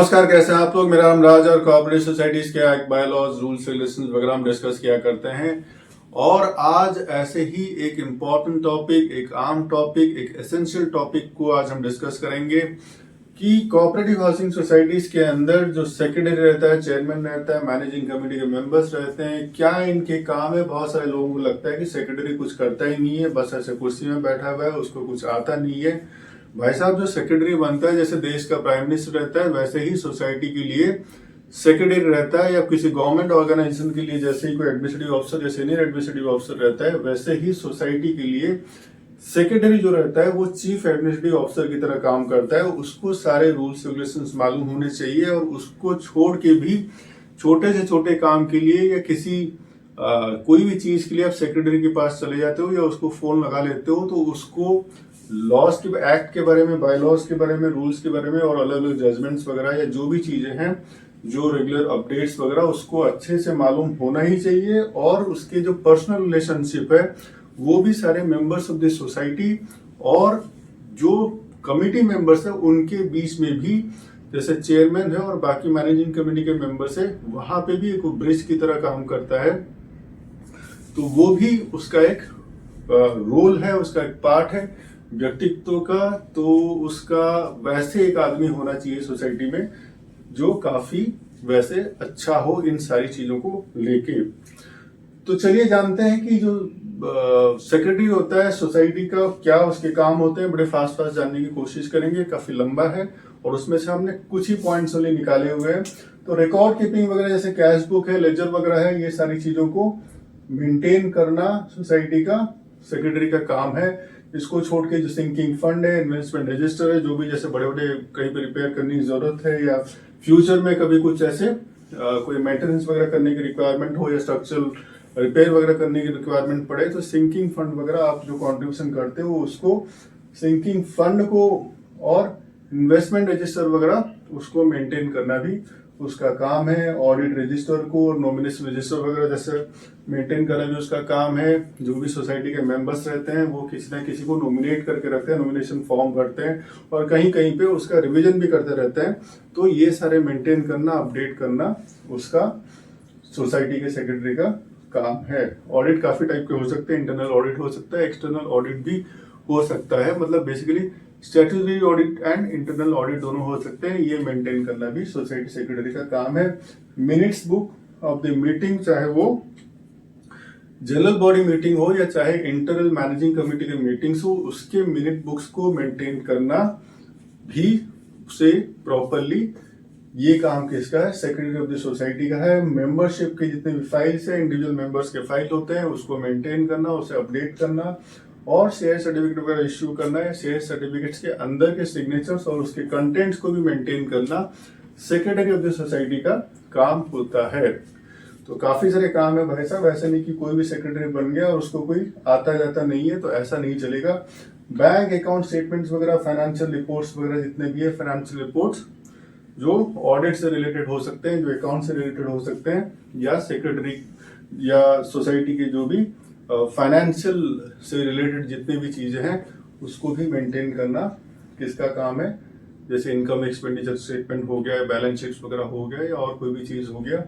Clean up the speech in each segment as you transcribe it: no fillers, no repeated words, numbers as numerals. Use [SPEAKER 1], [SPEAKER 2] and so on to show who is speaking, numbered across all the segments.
[SPEAKER 1] नमस्कार, कैसे हैं आप लोग। मेरा नाम राज और कोऑपरेटिव सोसाइटीज के एक्ट, बायलॉज, रूल्स रेगुलेशंस वगैरह हम डिस्कस किया करते हैं। और आज ऐसे ही एक इम्पॉर्टेंट टॉपिक, एक आम टॉपिक, एक एसेंशियल टॉपिक को आज हम डिस्कस करेंगे कि कोऑपरेटिव हाउसिंग सोसाइटीज के अंदर जो सेक्रेटरी रहता है, चेयरमैन रहता है, मैनेजिंग कमेटी के मेंबर्स रहते हैं, क्या इनके काम है। बहुत सारे लोगों को लगता है कि सेक्रेटरी कुछ करता ही नहीं है, बस ऐसे कुर्सी में बैठा हुआ है, उसको कुछ आता नहीं है। भाई साहब, जो सेक्रेटरी बनता है, जैसे देश का प्राइम मिनिस्टर रहता है, वैसे ही सोसाइटी के लिए सेक्रेटरी रहता है, या किसी गवर्नमेंट ऑर्गेनाइजेशन के लिए जैसे ही कोई एडमिनिस्ट्रेटिव ऑफिसर या सीनियर एडमिनिस्ट्रेटिव ऑफिसर रहता है, वैसे ही सोसाइटी के लिए सेक्रेटरी जो रहता है वो चीफ एडमिनिस्ट्रेटिव ऑफिसर की तरह काम करता है। उसको सारे रूल्स रेगुलेशंस मालूम होने चाहिए, और उसको छोड़ के भी छोटे से छोटे काम के लिए या किसी कोई भी चीज के लिए आप सेक्रेटरी के पास चले जाते हो या उसको फोन लगा लेते हो, तो उसको लॉज के, एक्ट के बारे में, बायलॉज के बारे में, रूल्स के बारे में और अलग अलग जजमेंट्स वगैरह या जो भी चीजें हैं, जो रेगुलर अपडेट्स वगैरह, उसको अच्छे से मालूम होना ही चाहिए। और उसके जो पर्सनल रिलेशनशिप है वो भी सारे मेंबर्स ऑफ द सोसाइटी और जो कमिटी मेंबर्स है उनके बीच में भी, जैसे चेयरमैन है और बाकी मैनेजिंग कमेटी के मेंबर्स है, वहां पे भी एक ब्रिज की तरह काम करता है। तो वो भी उसका एक रोल है, उसका एक पार्ट है व्यक्तित्व का। तो उसका वैसे एक आदमी होना चाहिए सोसाइटी में जो काफी वैसे अच्छा हो इन सारी चीजों को लेके। तो चलिए जानते हैं कि जो सेक्रेटरी होता है सोसाइटी का, क्या उसके काम होते हैं। बड़े फास्ट जानने की कोशिश करेंगे, काफी लंबा है और उसमें से हमने कुछ ही पॉइंट्स ओनली निकाले हुए हैं। तो रिकॉर्ड कीपिंग वगैरह, जैसे कैश बुक है, लेजर वगैरह है, ये सारी चीजों को मेंटेन करना सोसाइटी का सेक्रेटरी का काम है। इसको छोड़ के जो सिंकिंग फंड है, इन्वेस्टमेंट रजिस्टर है, जो भी जैसे बड़े बड़े कहीं पे रिपेयर करने की जरूरत है या फ्यूचर में कभी कुछ ऐसे कोई मेंटेनेंस वगैरह करने की रिक्वायरमेंट हो या स्ट्रक्चरल रिपेयर वगैरह करने की रिक्वायरमेंट पड़े, तो सिंकिंग फंड वगैरह आप जो कॉन्ट्रीब्यूशन करते हो उसको, सिंकिंग फंड को और इन्वेस्टमेंट रजिस्टर वगैरह उसको मेंटेन करना भी उसका काम है। ऑडिट रजिस्टर को और नॉमिनेशन रजिस्टर वगैरह जैसे मेंटेन करना भी उसका काम है। जो भी सोसाइटी के मेंबर्स रहते हैं वो किसी ना किसी को नॉमिनेट करके रखते हैं, नॉमिनेशन फॉर्म भरते हैं और कहीं कहीं पे उसका रिवीजन भी करते रहते हैं। तो ये सारे मेंटेन करना, अपडेट करना उसका सोसाइटी के सेक्रेटरी का काम है। ऑडिट काफी टाइप के हो सकते हैं, इंटरनल ऑडिट हो सकता है, एक्सटर्नल ऑडिट भी हो सकता है। मतलब basically statutory audit and internal audit दोनों हो सकते हैं। ये मेंटेन करना भी सोसाइटी सेक्रेटरी का काम है। Minutes book of the meeting, चाहे वो जनरल बॉडी मीटिंग हो या चाहे इंटरनल मैनेजिंग कमेटी की मीटिंग्स हो, उसके मिनट बुक्स को मेंटेन करना भी उसे प्रॉपरली, ये काम किसका है? सेक्रेटरी ऑफ द सोसाइटी का है। मेंबरशिप के जितने भी फाइल्स है, इंडिविजुअल मेंबर्स के फाइल होते हैं, उसको मेंटेन करना, उसे अपडेट करना और शेयर सर्टिफिकेट वगैरह इश्यू करना है। शेयर सर्टिफिकेट्स के अंदर के सिग्नेचर्स और उसके कंटेंट्स को भी मेंटेन करना सेक्रेटरी ऑफ द सोसाइटी का काम होता है। तो काफी सारे काम है भाई साहब। ऐसा नहीं कि कोई भी सेक्रेटरी बन गया और उसको कोई आता जाता नहीं है, तो ऐसा नहीं चलेगा। बैंक अकाउंट स्टेटमेंट्स वगैरह, फाइनेंशियल रिपोर्ट्स वगैरह जितने भी है, फाइनेंशियल रिपोर्ट्स जो ऑडिट से रिलेटेड हो सकते हैं, जो अकाउंट से रिलेटेड हो सकते हैं, या सेक्रेटरी या सोसाइटी के जो भी फाइनेंशियल से रिलेटेड जितनी भी चीजें हैं उसको भी मेंटेन करना किसका काम है? जैसे इनकम एक्सपेंडिचर स्टेटमेंट हो गया, बैलेंस शीट्स वगैरह हो गया या और कोई भी चीज हो गया,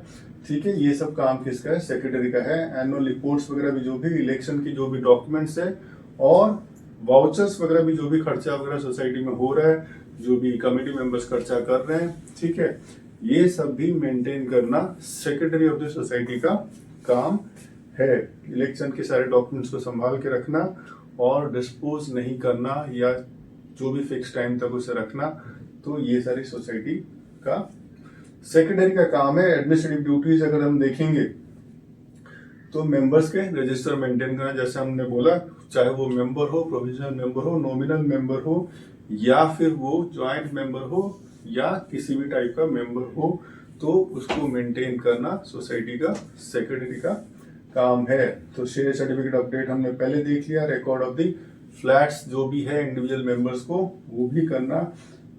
[SPEAKER 1] ठीक है, ये सब काम किसका है? सेक्रेटरी का है। एनुअल रिपोर्ट्स वगैरह भी, जो भी इलेक्शन की जो भी डॉक्यूमेंट्स है और वाउचर्स वगैरह भी, जो भी खर्चा वगैरह सोसाइटी में हो रहा है, जो भी कमेटी मेंबर्स खर्चा कर रहे हैं, ठीक है, ये सब भी मेंटेन करना सेक्रेटरी ऑफ द सोसाइटी का काम है। इलेक्शन के सारे डॉक्यूमेंट्स को संभाल के रखना और डिस्पोज नहीं करना या जो भी फिक्स टाइम तक उसे रखना, तो ये सारी सोसाइटी का सेक्रेटरी का काम है। एडमिनिस्ट्रेटिव ड्यूटीज अगर हम देखेंगे तो मेंबर्स के रजिस्टर मेंटेन करना, जैसे हमने बोला, चाहे वो मेंबर हो, प्रोविजनल मेंबर हो, नॉमिनल मेंबर हो या फिर वो ज्वाइंट मेंबर हो या किसी भी टाइप का मेंबर हो, तो उसको मेंटेन करना सोसाइटी का सेक्रेटरी का काम है। तो शेयर सर्टिफिकेट अपडेट हमने पहले देख लिया। रिकॉर्ड ऑफ द फ्लैट्स जो भी है इंडिविजुअल मेंबर्स को, वो भी करना।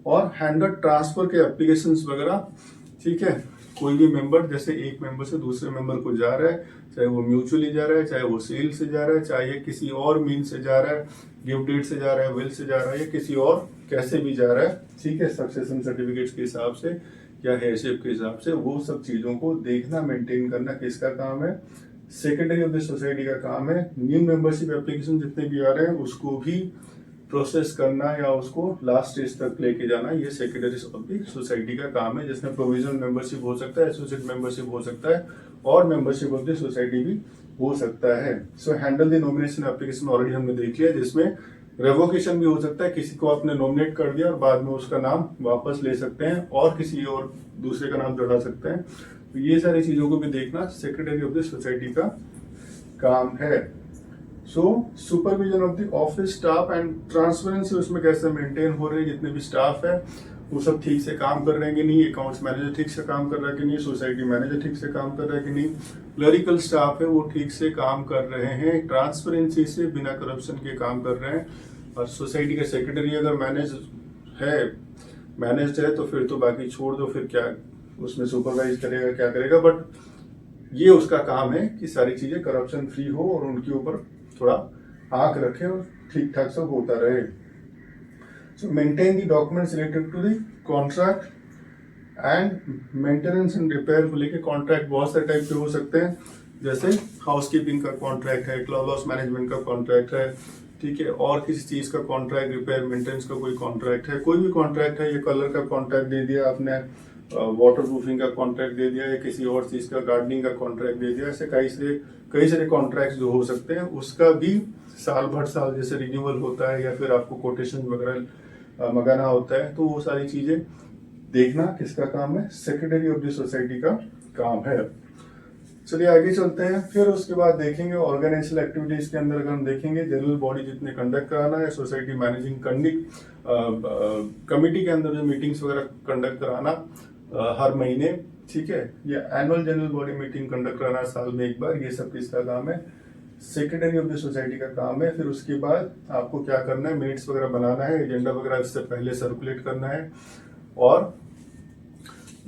[SPEAKER 1] और हैंडल ट्रांसफर के एप्लीकेशंस वगैरह, ठीक है, कोई भी मेंबर जैसे एक मेंबर से दूसरे मेंबर को जा रहा है, चाहे वो म्यूचुअली जा रहा है, चाहे वो सेल से जा रहा है, चाहे किसी और मीन से जा रहा है, गिफ्ट डेट से जा रहा है, विल से जा रहा है या किसी और कैसे भी जा रहा है, ठीक है, सक्सेशन सर्टिफिकेट्स के हिसाब से, या हेयरशिप के हिसाब से, वो सब चीजों को देखना, मेंटेन करना किसका काम है? सेक्रेटरी ऑफ द सोसाइटी का काम है। न्यू मेंबरशिप एप्लीकेशन जितने भी आ रहे हैं उसको भी प्रोसेस करना या उसको लास्ट स्टेज तक लेके जाना, ये सेक्रेटरी ऑफ द सोसाइटी का काम है, जिसमें प्रोविजनल मेंबरशिप हो सकता है, एसोसिएट मेंबरशिप हो सकता है और मेंबरशिप ऑफ द सोसाइटी भी हो सकता है। So handle the nomination application already हमने देख लिया, जिसमें रेवोकेशन भी हो सकता है, किसी को आपने नॉमिनेट कर दिया और बाद में उसका नाम वापस ले सकते हैं और किसी और दूसरे का नाम चढ़ा सकते हैं। तो ये सारी चीजों को भी देखना सेक्रेटरी ऑफ द सोसाइटी का काम है। So supervision of the office staff and transparency उसमें कैसे मेंटेन हो रही है, जितने भी स्टाफ है वो सब ठीक से काम कर रहे हैं कि नहीं, अकाउंट्स मैनेजर ठीक से काम कर रहा है कि नहीं, सोसाइटी मैनेजर ठीक से काम कर रहा है कि नहीं, क्लरिकल स्टाफ है वो ठीक से काम कर रहे हैं, ट्रांसपेरेंसी से बिना करप्शन के काम कर रहे हैं। और सोसाइटी का सेक्रेटरी अगर मैनेज्ड है तो फिर तो बाकी छोड़ दो, फिर क्या उसमें सुपरवाइज करेगा, क्या करेगा, बट ये उसका काम है कि सारी चीजें करप्शन फ्री हो और उनके ऊपर थोड़ा आंख रखे और ठीक ठाक सब होता रहे। So maintain the documents related to the contract and maintenance and repair को लेके कॉन्ट्रैक्ट बहुत सारे टाइप के हो सकते हैं, जैसे हाउसकीपिंग का कॉन्ट्रैक्ट है, क्लब हाउस मैनेजमेंट का कॉन्ट्रैक्ट है, ठीक है, और किसी चीज का कॉन्ट्रैक्ट, रिपेयर मेंटेनेंस का कोई कॉन्ट्रैक्ट है, कोई भी कॉन्ट्रैक्ट है, ये कलर का कॉन्ट्रैक्ट दे दिया आपने, वाटर प्रूफिंग का कॉन्ट्रैक्ट दे दिया या किसी और चीज का गार्डनिंग का कॉन्ट्रैक्ट दे दिया, ऐसे कई सारे कॉन्ट्रैक्ट जो हो सकते हैं, उसका भी साल भर साल जैसे रिन्यूअल होता है या फिर आपको कोटेशन वगैरह मंगाना होता है, तो वो सारी चीजें देखना किसका काम है? सेक्रेटरी ऑफ द सोसाइटी का काम है। चलिए आगे चलते हैं। फिर उसके बाद देखेंगे ऑर्गेनाइजेशनल एक्टिविटीज के अंदर अगर हम देखेंगे जनरल बॉडी जितने कंडक्ट कराना है, सोसाइटी मैनेजिंग कमिटी के अंदर जो मीटिंग्स वगैरह कंडक्ट कराना हर महीने, ठीक है, या annual general body meeting conduct कराना साल में एक बार, ये सब किसका काम है? सेक्रेटरी ऑफ द सोसाइटी का काम है। फिर उसके बाद आपको क्या करना है? मिनट्स वगैरह बनाना है, एजेंडा वगैरह इससे पहले सर्कुलेट करना है, और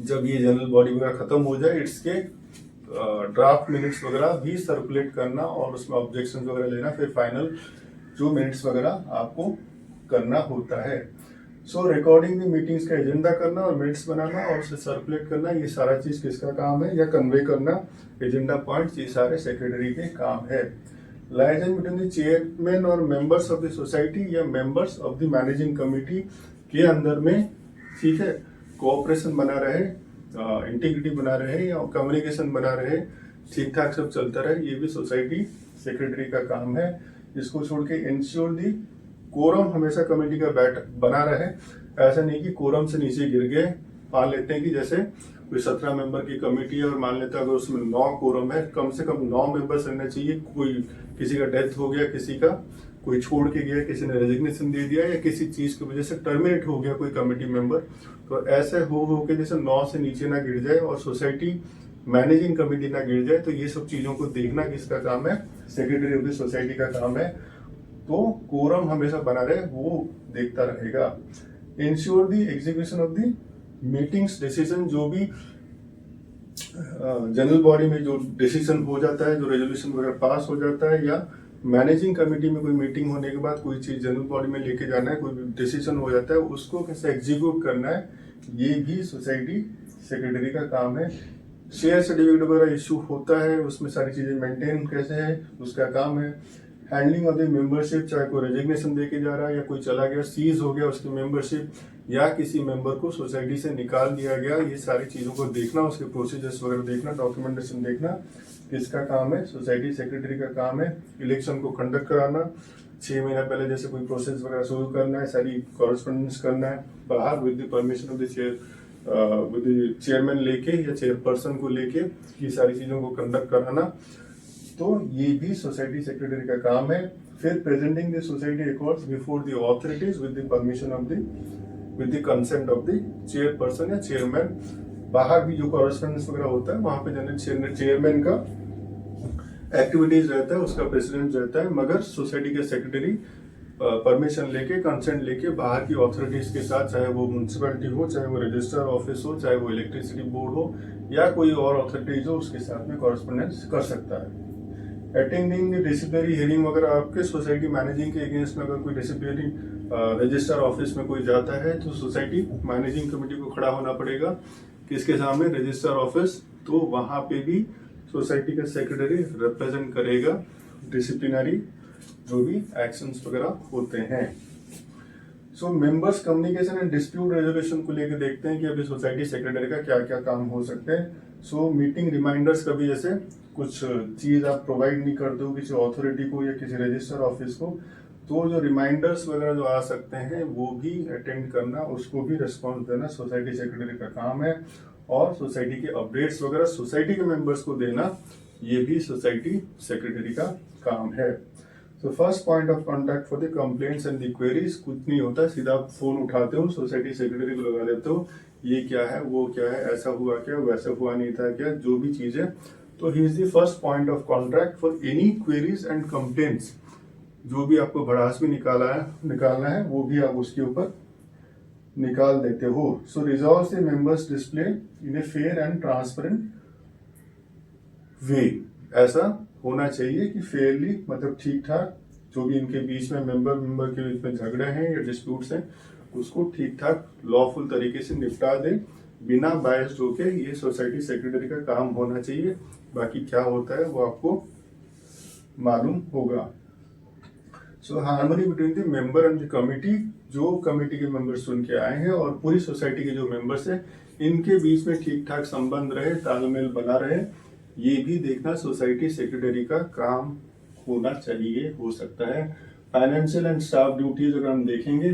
[SPEAKER 1] जब ये जनरल बॉडी वगैरह खत्म हो जाए इसके ड्राफ्ट मिनट्स वगैरह भी सर्कुलेट करना और उसमें ऑब्जेक्शन वगैरह लेना, फिर फाइनल जो मिनट्स वगैरह आपको करना होता है। सो रिकॉर्डिंग दी मीटिंग्स का एजेंडा करना और मिनट्स बनाना और उसे सर्कुलेट करना, ये सारा चीज किसका काम है? या कन्वे करना एजेंडा पॉइंट्स, ये सारे सेक्रेटरी के काम है। लाइजन बिटवीन द चेयरमैन और मेंबर्स ऑफ द सोसाइटी या members of the managing committee के अंदर में, ठीक है, कोऑपरेशन बना रहे, इंटीग्रिटी बना रहे या कम्युनिकेशन बना रहे, ठीक ठाक सब चलता रहे, ये भी सोसाइटी सेक्रेटरी का काम है। इसको छोड़ के इंश्योर दी कोरम हमेशा कमेटी का बना रहे, ऐसा नहीं कि कोरम से नीचे गिर गए। मान लेते हैं कि जैसे कोई 17 मेंबर की कमेटी है और मान लेते हैं अगर उसमें 9 कोरम है, कम से कम 9 मेंबर्स रहने चाहिए। कोई किसी का डेथ हो गया, किसी का कोई छोड़ के गया, किसी ने रेजिग्नेशन दे दिया या किसी चीज की वजह से टर्मिनेट हो गया कोई कमेटी मेंबर, तो ऐसे हो के जैसे 9 से नीचे ना गिर जाए और सोसाइटी मैनेजिंग कमेटी ना गिर जाए, तो ये सब चीजों को देखना किसका काम है? सेक्रेटरी ऑफ द सोसाइटी का काम है। तो कोरम हमेशा बना रहे, वो देखता रहेगा। Ensure the execution of the meetings decision, जो भी जनरल बॉडी में जो डिसीजन हो जाता है, जो रेजोल्यूशन वगैरह पास हो जाता है, या मैनेजिंग कमेटी में कोई मीटिंग होने के बाद कोई चीज जनरल बॉडी में लेके जाना है, कोई डिसीजन हो जाता है, उसको कैसे एग्जीक्यूट करना है, ये भी सोसाइटी सेक्रेटरी का काम है। शेयर सर्टिफिकेट वगैरह इशू होता है, उसमें सारी चीजें मेंटेन कैसे है, उसका काम है। हैंडलिंग ऑफ द मेंबरशिप, चाहे कोई रेजिग्नेशन देके जा रहा है या कोई चला गया, सीज हो गया उसकी मेंबरशिप, या किसी मेंबर को सोसाइटी से निकाल दिया गया, ये सारी चीजों को देखना, उसके प्रोसीजर्स वगैरह देखना, डॉक्यूमेंटेशन देखना, किसका काम है? सोसाइटी सेक्रेटरी का काम है। इलेक्शन को कंडक्ट कराना, 6 महीना पहले जैसे कोई प्रोसेस वगैरह शुरू करना है, सारी कॉरेस्पॉन्डेंस करना है बाहर with the permission of the chairman लेके या चेयरपर्सन को लेके, ये सारी चीजों को कंडक्ट कराना, तो ये भी सोसाइटी सेक्रेटरी का काम है। फिर presenting the society records before the authorities with the permission of with the consent of the chairperson या चेयरमैन। बाहर भी जो कॉरेस्पॉन्डेंस वगैरह होता है वहां पे जनरल चेयरमैन का एक्टिविटीज रहता है, उसका प्रेसिडेंट रहता है, मगर सोसाइटी के सेक्रेटरी परमिशन लेके, कंसेंट लेके बाहर की अथॉरिटीज के साथ, चाहे वो म्यूनसिपैलिटी हो, चाहे वो रजिस्ट्रार ऑफिस हो, चाहे वो इलेक्ट्रिसिटी बोर्ड हो या कोई और अथॉरिटीज हो, उसके साथ में कॉरेस्पॉन्डेंस कर सकता है। अटेंडिंग डिसिप्लिनरी हियरिंग वगैरह, आपके सोसाइटी मैनेजिंग के अगेंस्ट में अगर कोई डिसिप्लिनरी रजिस्ट्रार ऑफिस में कोई जाता है तो सोसाइटी मैनेजिंग कमेटी को खड़ा होना पड़ेगा किसके सामने, रजिस्ट्रार ऑफिस। तो वहां पे भी सोसाइटी का सेक्रेटरी रिप्रेजेंट करेगा डिसिप्लिनरी जो भी एक्शंस वगैरह होते हैं। So members communication and dispute resolution को लेकर देखते हैं कि अभी सोसाइटी सेक्रेटरी का क्या क्या काम हो सकते हैं। सो मीटिंग रिमाइंडर्स कभी जैसे कुछ चीज आप प्रोवाइड नहीं करते हो किसी अथॉरिटी को या किसी रजिस्टर ऑफिस को, तो जो रिमाइंडर्स वगैरह जो आ सकते हैं वो भी अटेंड करना, उसको भी रिस्पॉन्स देना सोसाइटी सेक्रेटरी का काम है। और सोसाइटी के अपडेट्स वगैरह सोसाइटी के मेंबर्स को देना, ये भी सोसाइटी सेक्रेटरी का काम है। तो first point of contact for the complaints and the queries, कुछ नहीं होता, सीधा फोन उठाते हो, सोसाइटी सेक्रेटरी को लगा देते हो, ये क्या है, वो क्या है, ऐसा हुआ क्या, वैसा हुआ नहीं था क्या, जो भी चीज है। तो he is the first point of contact for any queries and complaints. जो भी आपको भड़ास में निकालना है वो भी आप उसके ऊपर निकाल देते हो। So resolve the members display in a fair and transparent way. ऐसा होना चाहिए कि फेयरली, मतलब ठीक ठाक, जो भी इनके बीच में मेंबर के बीच में झगड़े हैं या डिस्प्यूट्स हैं उसको ठीक ठाक लॉफुल तरीके से निपटा दे बिना बायस्ड होके। ये सोसाइटी सेक्रेटरी का काम होना चाहिए। बाकी क्या होता है वो आपको मालूम होगा। So harmony between the member and the committee, जो कमिटी के मेंबर्स चुन के आए हैं और पूरी सोसाइटी के जो मेंबर्स हैं इनके बीच में ठीक ठाक संबंध रहे, तालमेल बना रहे, ये भी देखना सोसाइटी सेक्रेटरी का काम होना चाहिए, हो सकता है। फाइनेंशियल एंड स्टाफ ड्यूटीज अगर हम देखेंगे,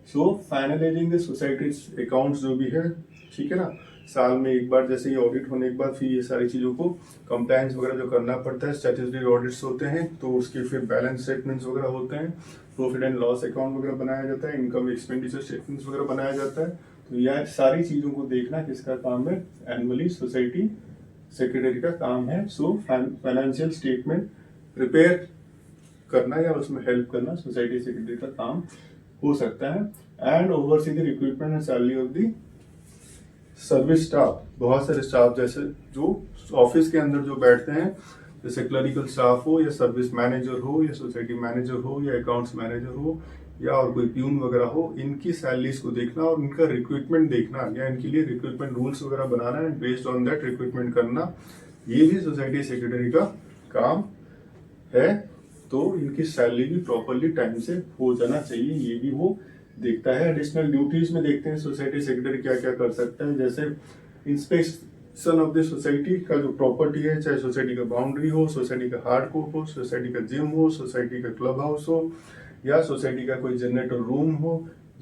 [SPEAKER 1] सो फाइनलाइजिंग द सोसाइटी अकाउंट्स जो भी है, ठीक है ना, साल में एक बार जैसे ये ऑडिट होने के बाद फिर ये सारी चीजों को कंप्लायंस वगैरह जो करना पड़ता है, स्टैट्यूटरी ऑडिट्स होते हैं, तो उसके फिर बैलेंस स्टेटमेंट्स वगैरह होते हैं, प्रॉफिट एंड लॉस अकाउंट वगैरह बनाया जाता है, इनकम एक्सपेंडिचर स्टेटमेंट्स वगैरह बनाया जाता है। तो यह सारी चीजों को देखना किसका काम है, एनुअली सोसाइटी सेक्रेटरी का काम है। सो फाइनेंशियल स्टेटमेंट प्रिपेयर करना या उसमें हेल्प करना सोसाइटी सेक्रेटरी का काम हो सकता है। And oversee the recruitment and salary of the service staff. बहुत सारे स्टाफ जैसे जो ऑफिस के अंदर जो बैठते हैं, जैसे क्लरिकल स्टाफ हो या सर्विस मैनेजर हो या सोसाइटी मैनेजर हो या अकाउंट्स मैनेजर हो या और कोई प्यून वगैरह हो, इनकी सैलरीज को देखना और इनका रिक्रूटमेंट देखना या इनके लिए रिक्रूटमेंट रूल्स वगैरह बनाना है, बेस्ड ऑन दैट रिक्रूटमेंट करना, ये भी सोसाइटी सेक्रेटरी का काम है। तो इनकी सैलरी भी प्रॉपरली टाइम से हो जाना चाहिए, ये भी वो देखता है। एडिशनल ड्यूटीज में देखते हैं सोसाइटी सेक्रेटरी क्या क्या कर सकता है, जैसे इंस्पेक्शन ऑफ द सोसाइटी का जो प्रॉपर्टी है, चाहे सोसाइटी का बाउंड्री हो, सोसाइटी का हार्ड कोर्ट हो, सोसाइटी का जिम हो, सोसाइटी का क्लब हाउस हो, या सोसाइटी का कोई जनरेटर रूम हो,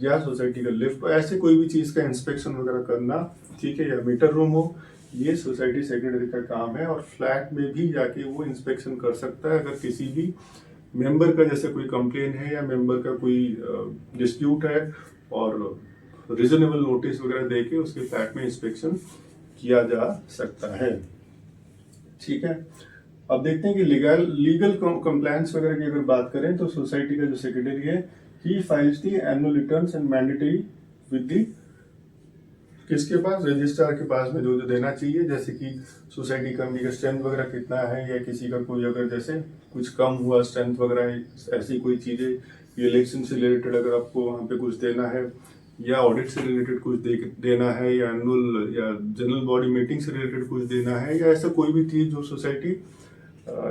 [SPEAKER 1] या सोसाइटी का लिफ्ट हो, ऐसे कोई भी चीज का इंस्पेक्शन वगैरह करना, ठीक है, या मीटर रूम हो, ये सोसाइटी सेक्रेटरी का काम है। और फ्लैट में भी जाके वो इंस्पेक्शन कर सकता है अगर किसी भी मेंबर का जैसे कोई कंप्लेन है या मेंबर का कोई डिस्प्यूट है, और रीजनेबल नोटिस वगैरह देके उसके फ्लैट में इंस्पेक्शन किया जा सकता है, ठीक है। अब देखते हैं कि लीगल कंप्लायंस वगैरह की अगर बात करें तो सोसाइटी का जो सेक्रेटरी है, he files the annual returns and mandatory with the, किसके पास, रजिस्ट्रार के पास में जो जो देना चाहिए, जैसे कि सोसाइटी कमिटी का स्ट्रेंथ वगैरह कितना है, या किसी का कोई अगर जैसे कुछ कम हुआ स्ट्रेंथ वगैरह, ऐसी कोई चीजें, इलेक्शन से रिलेटेड अगर आपको वहाँ पे कुछ देना है, या ऑडिट से रिलेटेड कुछ देना है, या एनुअल या जनरल बॉडी मीटिंग से रिलेटेड कुछ देना है, या ऐसा कोई भी चीज जो सोसाइटी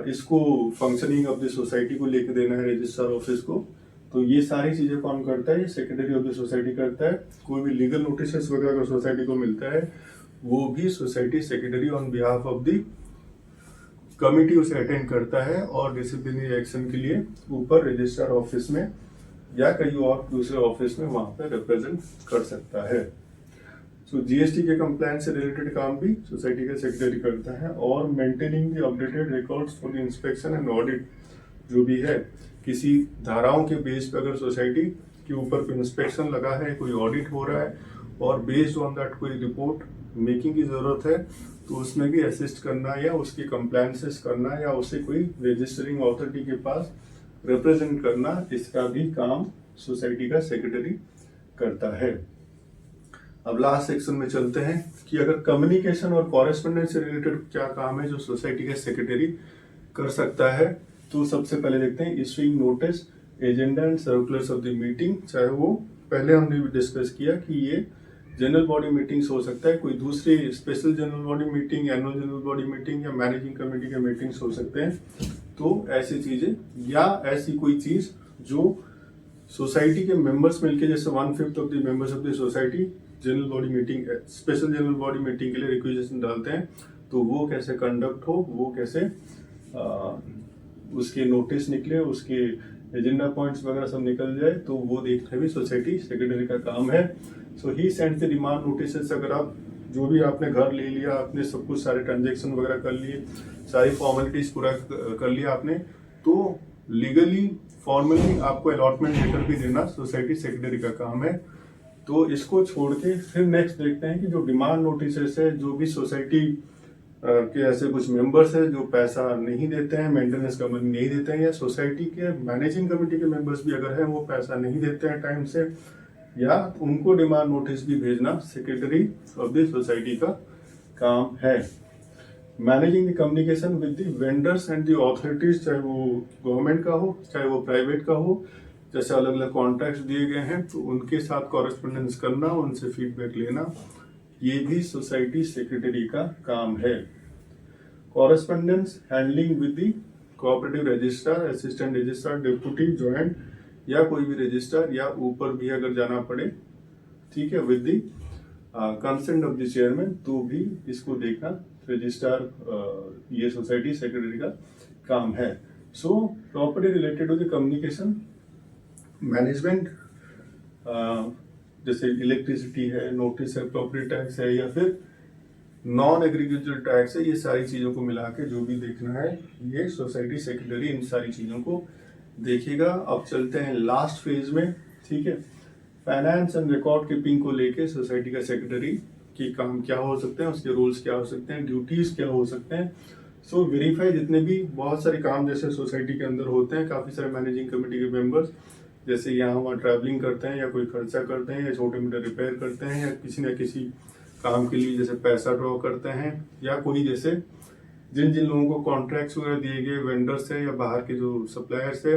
[SPEAKER 1] इसको फंक्शनिंग ऑफ द सोसाइटी को लेकर देना है रजिस्ट्रार ऑफिस को, तो ये सारी चीजें कौन करता है, ये सेक्रेटरी ऑफ द सोसाइटी करता है। कोई भी लीगल नोटिस वगैरह अगर सोसाइटी को मिलता है, वो भी society secretary on behalf of the committee उसे अटेंड करता है, और डिसिप्लिनरी एक्शन के लिए ऊपर रजिस्ट्रार ऑफिस में या कहीं और दूसरे ऑफिस में वहां पे रिप्रेजेंट कर सकता है। सो जीएसटी के कंप्लायंस से रिलेटेड काम भी सोसाइटी का सेक्रेटरी करता है। और maintaining the updated records for the inspection and audit, जो भी है किसी धाराओं के बेस पे अगर सोसाइटी के ऊपर कोई इंस्पेक्शन लगा है, कोई ऑडिट हो रहा है, और बेस्ड ऑन दैट कोई रिपोर्ट मेकिंग की जरूरत है, तो उसमें भी असिस्ट करना या उसकी कंप्लायंसेस करना या उसे कोई रजिस्टरिंग अथॉरिटी के पास रिप्रेजेंट करना, इसका भी काम सोसाइटी का सेक्रेटरी करता है। अब लास्ट सेक्शन में चलते हैं कि अगर कम्युनिकेशन और कॉरेस्पॉन्डेंस से रिलेटेड क्या काम है जो सोसाइटी का सेक्रेटरी कर सकता है। तो सबसे पहले देखते हैं issuing notice, agenda and circulars of the meeting. चाहे वो पहले हमने भी डिस्कस किया कि ये जनरल बॉडी मीटिंग्स हो सकता है, कोई दूसरी special general body meeting, annual general body meeting या मैनेजिंग कमेटी के मीटिंग्स हो सकते हैं। तो ऐसी चीजें या ऐसी कोई चीज जो सोसाइटी के मेंबर्स मिलके, जैसे 1/5 of the members of the society general body meeting, special general body meeting के लिए रिक्वेजिशन डालते हैं, तो वो कैसे कंडक्ट हो, वो कैसे उसके नोटिस निकले, उसके एजेंडा पॉइंट्स वगैरह सब निकल जाए, तो वो देखना भी सोसाइटी सेक्रेटरी का काम है। सो ही सेंड द डिमांड नोटिस। अगर आप जो भी आपने घर ले लिया, आपने सब कुछ सारे ट्रांजेक्शन वगैरह कर लिए, सारी फॉर्मेलिटीज पूरा कर लिया आपने, तो लीगली फॉर्मली आपको अलॉटमेंट लेटर भी देना सोसाइटी सेक्रेटरी का काम है। तो इसको छोड़ के फिर नेक्स्ट देखते हैं कि जो डिमांड नोटिस है, जो भी सोसाइटी के ऐसे कुछ मेंबर्स हैं जो पैसा नहीं देते हैं, मेंटेनेंस का मनी नहीं देते हैं, या सोसाइटी के मैनेजिंग कमेटी के मेंबर्स भी अगर हैं वो पैसा नहीं देते हैं टाइम से, या उनको डिमांड नोटिस भी भेजना सेक्रेटरी ऑफ द सोसाइटी का काम है। Managing the communication with the vendors and the authorities, चाहे वो गवर्नमेंट का हो चाहे वो प्राइवेट का हो, जैसे अलग अलग कॉन्ट्रैक्ट्स दिए गए हैं तो उनके साथ कॉरेस्पोंडेंस करना, उनसे फीडबैक लेना, ये भी सोसाइटी सेक्रेटरी का काम है। Correspondence handling with the cooperative registrar, assistant registrar, deputy, joint या कोई भी रजिस्ट्रार, या ऊपर भी अगर जाना पड़े, ठीक है, with the consent of the chairman, तो भी इसको देखना रजिस्ट्रार, ये सोसाइटी सेक्रेटरी का काम है। So property related to the communication management, जैसे इलेक्ट्रिसिटी है, नोटिस है, प्रॉपर्टी टैक्स है, या फिर नॉन एग्रीकल्चर टैक्स है, ये सारी चीज़ों को मिला के जो भी देखना है, ये सोसाइटी सेक्रेटरी इन सारी चीज़ों को देखेगा। अब चलते हैं लास्ट फेज में, ठीक है। फाइनेंस एंड रिकॉर्ड कीपिंग को लेके सोसाइटी का सेक्रेटरी की काम क्या हो सकते हैं, उसके रूल्स क्या हो सकते हैं, ड्यूटीज क्या हो सकते हैं। सो वेरीफाई जितने भी बहुत सारे काम जैसे सोसाइटी के अंदर होते हैं, काफ़ी सारे मैनेजिंग कमेटी के मेंबर्स जैसे यहाँ वहाँ ट्रैवलिंग करते हैं, या कोई खर्चा करते हैं, या छोटे मोटे रिपेयर करते हैं, या किसी न किसी काम के लिए जैसे पैसा ड्रॉ करते हैं, या कोई जैसे जिन जिन लोगों को कॉन्ट्रैक्ट्स वगैरह दिए गए वेंडर्स है या बाहर के जो सप्लायर्स है,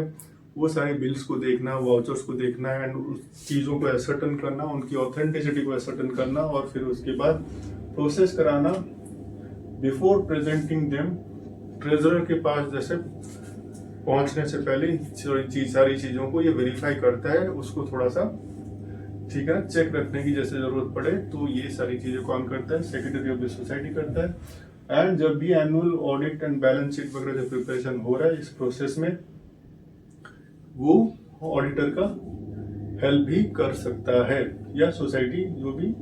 [SPEAKER 1] वो सारे बिल्स को देखना, वाउचर्स को देखना एंड उस चीज़ों को एसर्टन करना, उनकी ऑथेंटिसिटी को एसर्टन करना, और फिर उसके बाद प्रोसेस कराना बिफोर प्रेजेंटिंग देम ट्रेजरर के पास। जैसे पहुंचने से पहले सारी चीज़ों को ये वेरीफाई करता है, उसको थोड़ा सा, ठीक है, चेक रखने की जैसे जरूरत पड़े, तो ये सारी चीजें कौन करता है, सेक्रेटरी ऑफ द सोसाइटी करता है। एंड जब भी annual audit and balance sheet वगैरह जब प्रिपरेशन हो रहा है इस प्रोसेस में, वो ऑडिटर का हेल्प भी कर सकता है, या सोसाइटी जो भी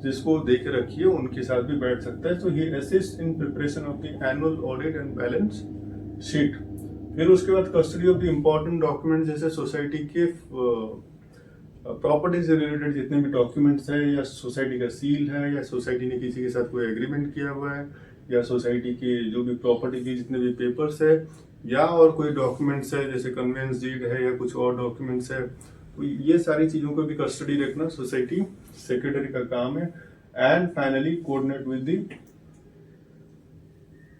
[SPEAKER 1] जिसको देखे रखी है उनके साथ भी बैठ सकता है। तो he assist in preparation of the annual audit and balance sheet. फिर उसके बाद custody of the important document, जैसे सोसाइटी के प्रॉपर्टी से रिलेटेड जितने भी डॉक्यूमेंट्स है, या सोसाइटी का सील है, या सोसाइटी ने किसी के साथ कोई एग्रीमेंट किया हुआ है, या सोसाइटी के जो भी प्रॉपर्टी के जितने भी पेपर्स है, या और कोई डॉक्यूमेंट्स है जैसे कन्वेंस डीड है या कुछ और डॉक्यूमेंट्स है, तो ये सारी चीज़ों को भी कस्टडी रखना सोसाइटी सेक्रेटरी का काम है। And finally coordinate with the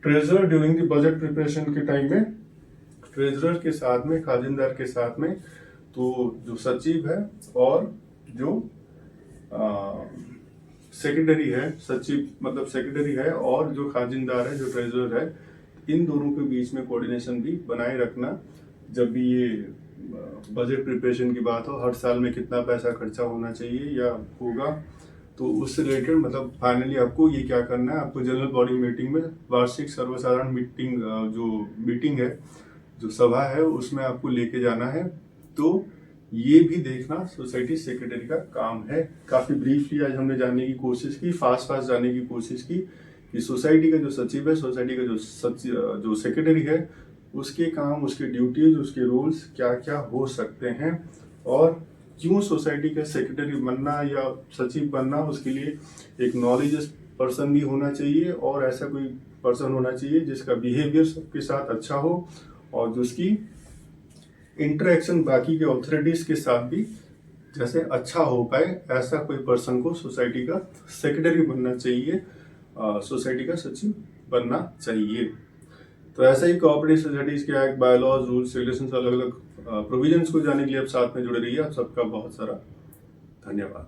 [SPEAKER 1] treasurer during the budget preparation के टाइम में, ट्रेजरर के साथ में, खाजिनदार के साथ में, तो जो सचिव है और जो सेक्रेटरी है, सचिव मतलब सेक्रेटरी है, और जो खाजिनदार है जो ट्रेजरर है, इन दोनों के बीच में कोऑर्डिनेशन भी बनाए रखना। जब भी ये बजट प्रिपरेशन की बात हो, हर साल में कितना पैसा खर्चा होना चाहिए या होगा, तो उससे रिलेटेड मतलब फाइनली आपको ये क्या करना है, आपको जनरल बॉडी मीटिंग में, वार्षिक सर्वसाधारण मीटिंग, जो मीटिंग है, जो सभा है, उसमें आपको लेके जाना है। तो ये भी देखना सोसाइटी सेक्रेटरी का काम है। काफी ब्रीफली आज हमने जानने की कोशिश की, फास्ट जानने की कोशिश की कि सोसाइटी का जो सचिव है, सोसाइटी का जो सेक्रेटरी है, उसके काम, उसके ड्यूटीज, उसके रोल्स क्या क्या हो सकते हैं, और क्यों सोसाइटी का सेक्रेटरी बनना या सचिव बनना, उसके लिए एक नॉलेज पर्सन भी होना चाहिए, और ऐसा कोई पर्सन होना चाहिए जिसका बिहेवियर सबके साथ अच्छा हो, और जिसकी इंटरेक्शन बाकी के ऑथोरिटीज के साथ भी जैसे अच्छा हो पाए, ऐसा कोई पर्सन को सोसाइटी का सेक्रेटरी बनना चाहिए, सोसाइटी का सचिव बनना चाहिए। तो ऐसा ही कोऑपरेटिव सोसाइटीज के एक्ट, बायलॉज, रूल्स, रेगुलेशंस, अलग अलग प्रोविजंस को जानने के लिए आप साथ में जुड़े रहिए। आप सबका बहुत सारा धन्यवाद।